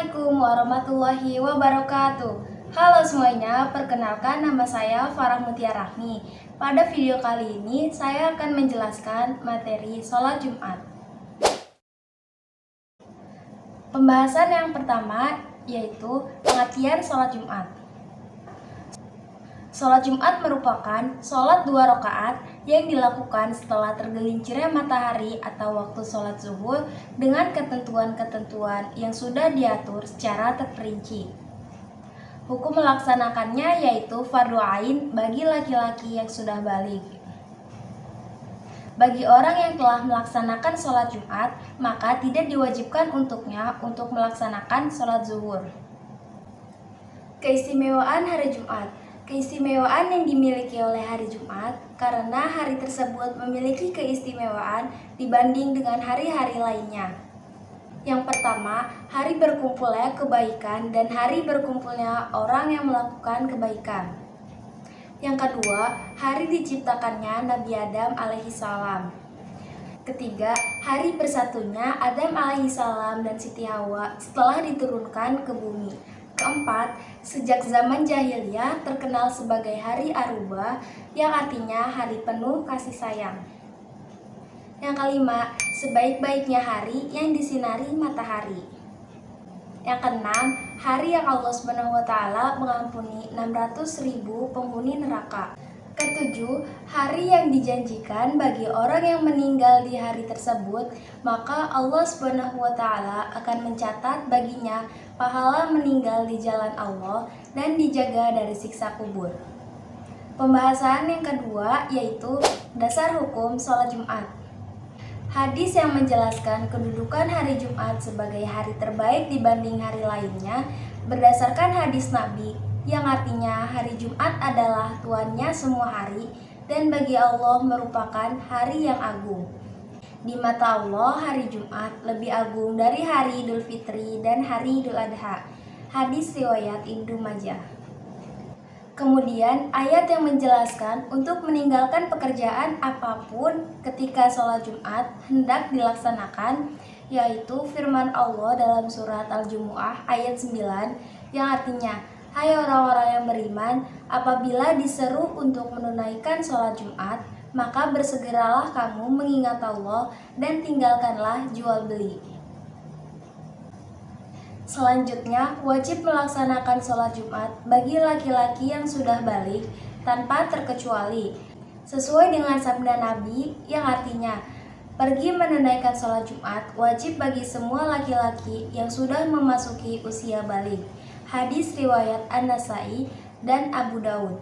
Assalamualaikum warahmatullahi wabarakatuh. Halo semuanya, perkenalkan nama saya Farah Mutia Rahmi. Pada video kali ini saya akan menjelaskan materi sholat Jumat. Pembahasan yang pertama yaitu pengertian sholat Jumat. Sholat Jumat merupakan sholat 2 rakaat yang dilakukan setelah tergelincirnya matahari atau waktu sholat zuhur dengan ketentuan-ketentuan yang sudah diatur secara terperinci. Hukum melaksanakannya yaitu fardu ain bagi laki-laki yang sudah baligh. Bagi orang yang telah melaksanakan sholat Jumat, maka tidak diwajibkan untuknya untuk melaksanakan sholat zuhur. Keistimewaan hari Jumat. Keistimewaan yang dimiliki oleh hari Jumat karena hari tersebut memiliki keistimewaan dibanding dengan hari-hari lainnya. Yang pertama, hari berkumpulnya kebaikan dan hari berkumpulnya orang yang melakukan kebaikan. Yang kedua, hari diciptakannya Nabi Adam alaihissalam. Ketiga, hari bersatunya Adam alaihissalam dan Siti Hawa setelah diturunkan ke bumi. Keempat, sejak zaman jahiliyah terkenal sebagai hari Arubah yang artinya hari penuh kasih sayang. Yang kelima, sebaik-baiknya hari yang disinari matahari. Yang keenam, hari yang Allah SWT mengampuni 600.000 penghuni neraka. Ketujuh, hari yang dijanjikan bagi orang yang meninggal di hari tersebut, maka Allah SWT akan mencatat baginya pahala meninggal di jalan Allah dan dijaga dari siksa kubur. Pembahasan yang kedua yaitu dasar hukum sholat Jumat. Hadis yang menjelaskan kedudukan hari Jumat sebagai hari terbaik dibanding hari lainnya berdasarkan hadis Nabi yang artinya hari Jumat adalah tuannya semua hari dan bagi Allah merupakan hari yang agung. Di mata Allah, hari Jumat lebih agung dari hari Idul Fitri dan hari Idul Adha. Hadis riwayat Ibnu Majah. Kemudian ayat yang menjelaskan untuk meninggalkan pekerjaan apapun ketika sholat Jumat hendak dilaksanakan, yaitu firman Allah dalam surat Al-Jumu'ah ayat 9 yang artinya, hai orang-orang yang beriman, apabila diseru untuk menunaikan sholat Jumat, maka bersegeralah kamu mengingat Allah dan tinggalkanlah jual beli. Selanjutnya, wajib melaksanakan sholat Jumat bagi laki-laki yang sudah baligh tanpa terkecuali, sesuai dengan sabda Nabi yang artinya, pergi menunaikan sholat Jumat wajib bagi semua laki-laki yang sudah memasuki usia baligh. Hadis riwayat An-Nasai dan Abu Daud.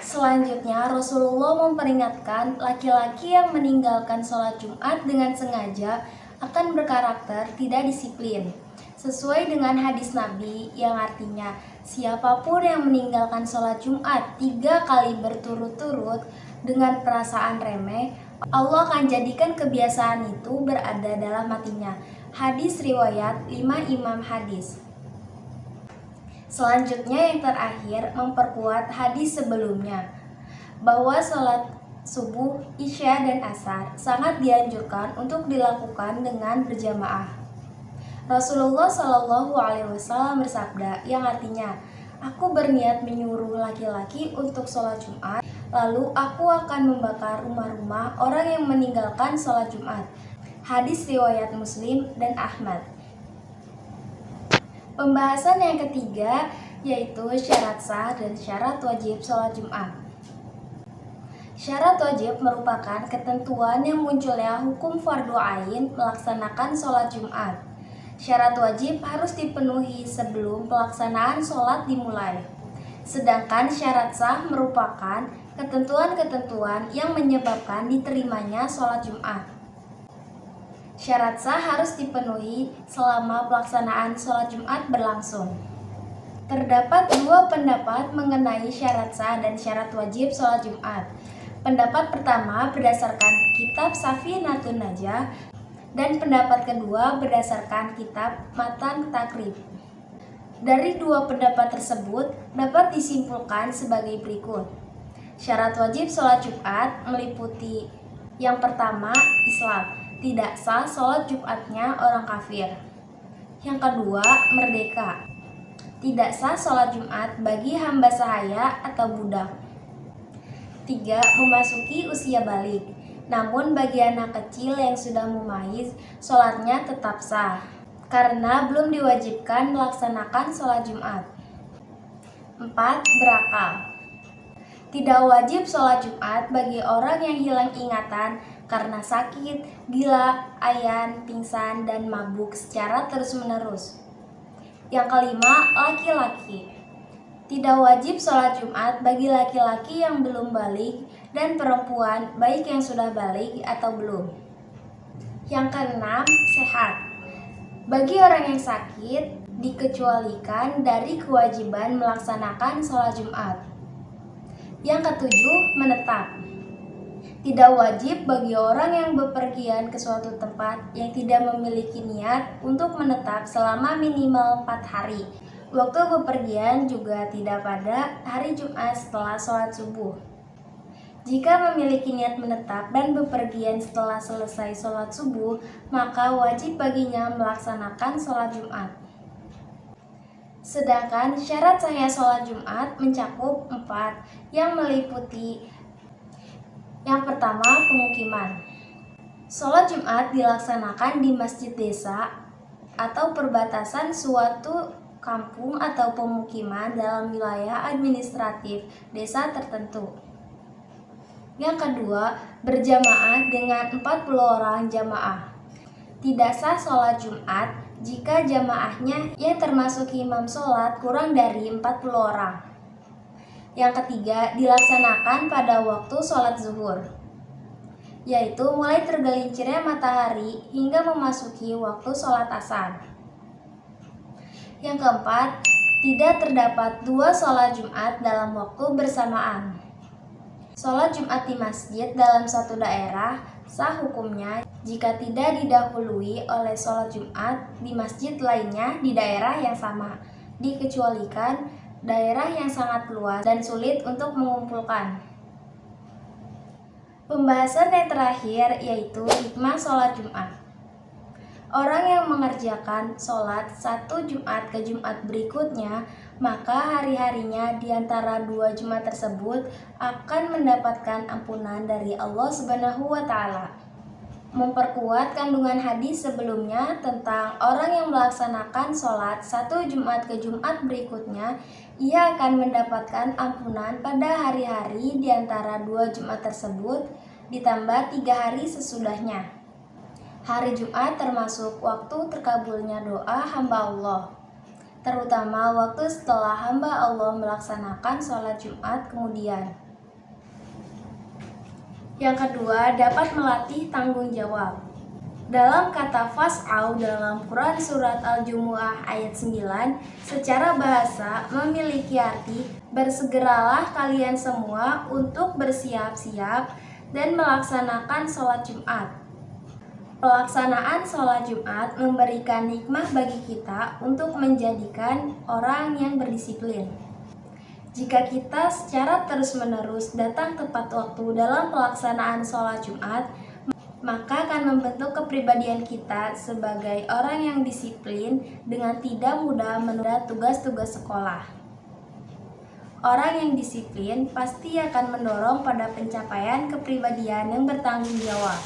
Selanjutnya, Rasulullah memperingatkan laki-laki yang meninggalkan sholat Jumat dengan sengaja akan berkarakter tidak disiplin. Sesuai dengan hadis Nabi yang artinya, siapapun yang meninggalkan sholat Jumat 3 kali berturut-turut dengan perasaan remeh, Allah akan jadikan kebiasaan itu berada dalam hatinya. Hadis riwayat 5 Imam Hadis. Selanjutnya yang terakhir memperkuat hadis sebelumnya bahwa sholat subuh, isya, dan asar sangat dianjurkan untuk dilakukan dengan berjamaah. Rasulullah Shallallahu Alaihi Wasallam bersabda yang artinya, aku berniat menyuruh laki-laki untuk sholat Jumat, lalu aku akan membakar rumah-rumah orang yang meninggalkan sholat Jumat. Hadis riwayat Muslim dan Ahmad. Pembahasan yang ketiga yaitu syarat sah dan syarat wajib sholat Jumat. Syarat wajib merupakan ketentuan yang munculnya hukum fardu ain melaksanakan sholat Jumat. Syarat wajib harus dipenuhi sebelum pelaksanaan sholat dimulai. Sedangkan syarat sah merupakan ketentuan-ketentuan yang menyebabkan diterimanya sholat Jumat. Syarat sah harus dipenuhi selama pelaksanaan sholat Jumat berlangsung. Terdapat 2 pendapat mengenai syarat sah dan syarat wajib sholat Jumat. Pendapat pertama berdasarkan kitab Safinatun Najah dan pendapat kedua berdasarkan kitab Matan Takrib. Dari 2 pendapat tersebut dapat disimpulkan sebagai berikut. Syarat wajib sholat Jumat meliputi yang pertama, Islam. Tidak sah sholat Jumatnya orang kafir. Yang kedua, merdeka. Tidak sah sholat Jumat bagi hamba sahaya atau budak. 3. Memasuki usia balik. Namun bagi anak kecil yang sudah mumaiz, sholatnya tetap sah karena belum diwajibkan melaksanakan sholat Jumat. 4. Berakal. Tidak wajib sholat Jumat bagi orang yang hilang ingatan karena sakit, gila, ayan, pingsan, dan mabuk secara terus-menerus. Yang kelima, laki-laki. Tidak wajib sholat Jumat bagi laki-laki yang belum balik dan perempuan baik yang sudah balik atau belum. Yang keenam, sehat. Bagi orang yang sakit, dikecualikan dari kewajiban melaksanakan sholat Jumat. Yang ketujuh, menetap. Tidak wajib bagi orang yang bepergian ke suatu tempat yang tidak memiliki niat untuk menetap selama minimal 4 hari. Waktu bepergian juga tidak pada hari Jumat setelah sholat subuh. Jika memiliki niat menetap dan bepergian setelah selesai sholat subuh, maka wajib baginya melaksanakan sholat Jumat. Sedangkan syarat sahnya sholat Jumat mencakup 4 yang meliputi: yang pertama, pemukiman. Sholat Jumat dilaksanakan di masjid desa atau perbatasan suatu kampung atau pemukiman dalam wilayah administratif desa tertentu. Yang kedua, berjamaah dengan 40 orang jamaah. Tidak sah sholat Jumat jika jamaahnya yang termasuk imam sholat kurang dari 40 orang. Yang ketiga, dilaksanakan pada waktu sholat zuhur, yaitu mulai tergelincirnya matahari hingga memasuki waktu sholat asar. Yang keempat, tidak terdapat 2 sholat Jumat dalam waktu bersamaan. Sholat Jumat di masjid dalam satu daerah sah hukumnya jika tidak didahului oleh sholat Jumat di masjid lainnya di daerah yang sama, dikecualikan daerah yang sangat luas dan sulit untuk mengumpulkan. Pembahasan yang terakhir yaitu hikmah sholat Jumat. Orang yang mengerjakan sholat satu Jumat ke Jumat berikutnya, maka hari-harinya di antara 2 Jumat tersebut akan mendapatkan ampunan dari Allah Subhanahu wa Ta'ala. Memperkuat kandungan hadis sebelumnya tentang orang yang melaksanakan sholat satu Jumat ke Jumat berikutnya, ia akan mendapatkan ampunan pada hari-hari di antara 2 Jumat tersebut ditambah 3 hari sesudahnya. Hari Jumat termasuk waktu terkabulnya doa hamba Allah, terutama waktu setelah hamba Allah melaksanakan sholat Jumat kemudian. Yang kedua, dapat melatih tanggung jawab. Dalam kata fas'au dalam Quran Surat Al-Jumu'ah ayat 9, secara bahasa memiliki arti bersegeralah kalian semua untuk bersiap-siap dan melaksanakan sholat Jumat. Pelaksanaan sholat Jumat memberikan hikmah bagi kita untuk menjadikan orang yang berdisiplin. Jika kita secara terus-menerus datang tepat waktu dalam pelaksanaan sholat Jumat, maka akan membentuk kepribadian kita sebagai orang yang disiplin dengan tidak mudah menunda tugas-tugas sekolah. Orang yang disiplin pasti akan mendorong pada pencapaian kepribadian yang bertanggung jawab.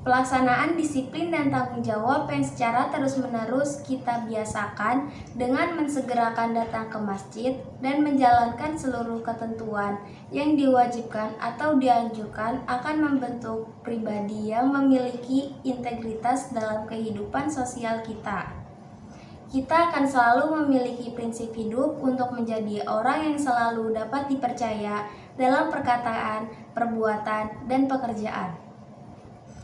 Pelaksanaan disiplin dan tanggung jawab yang secara terus-menerus kita biasakan dengan mensegerakan datang ke masjid dan menjalankan seluruh ketentuan yang diwajibkan atau dianjurkan akan membentuk pribadi yang memiliki integritas dalam kehidupan sosial kita. Kita akan selalu memiliki prinsip hidup untuk menjadi orang yang selalu dapat dipercaya dalam perkataan, perbuatan, dan pekerjaan.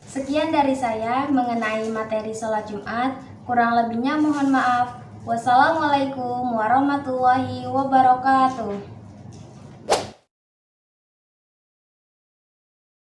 Sekian dari saya mengenai materi sholat Jumat. Kurang lebihnya mohon maaf. Wassalamualaikum warahmatullahi wabarakatuh.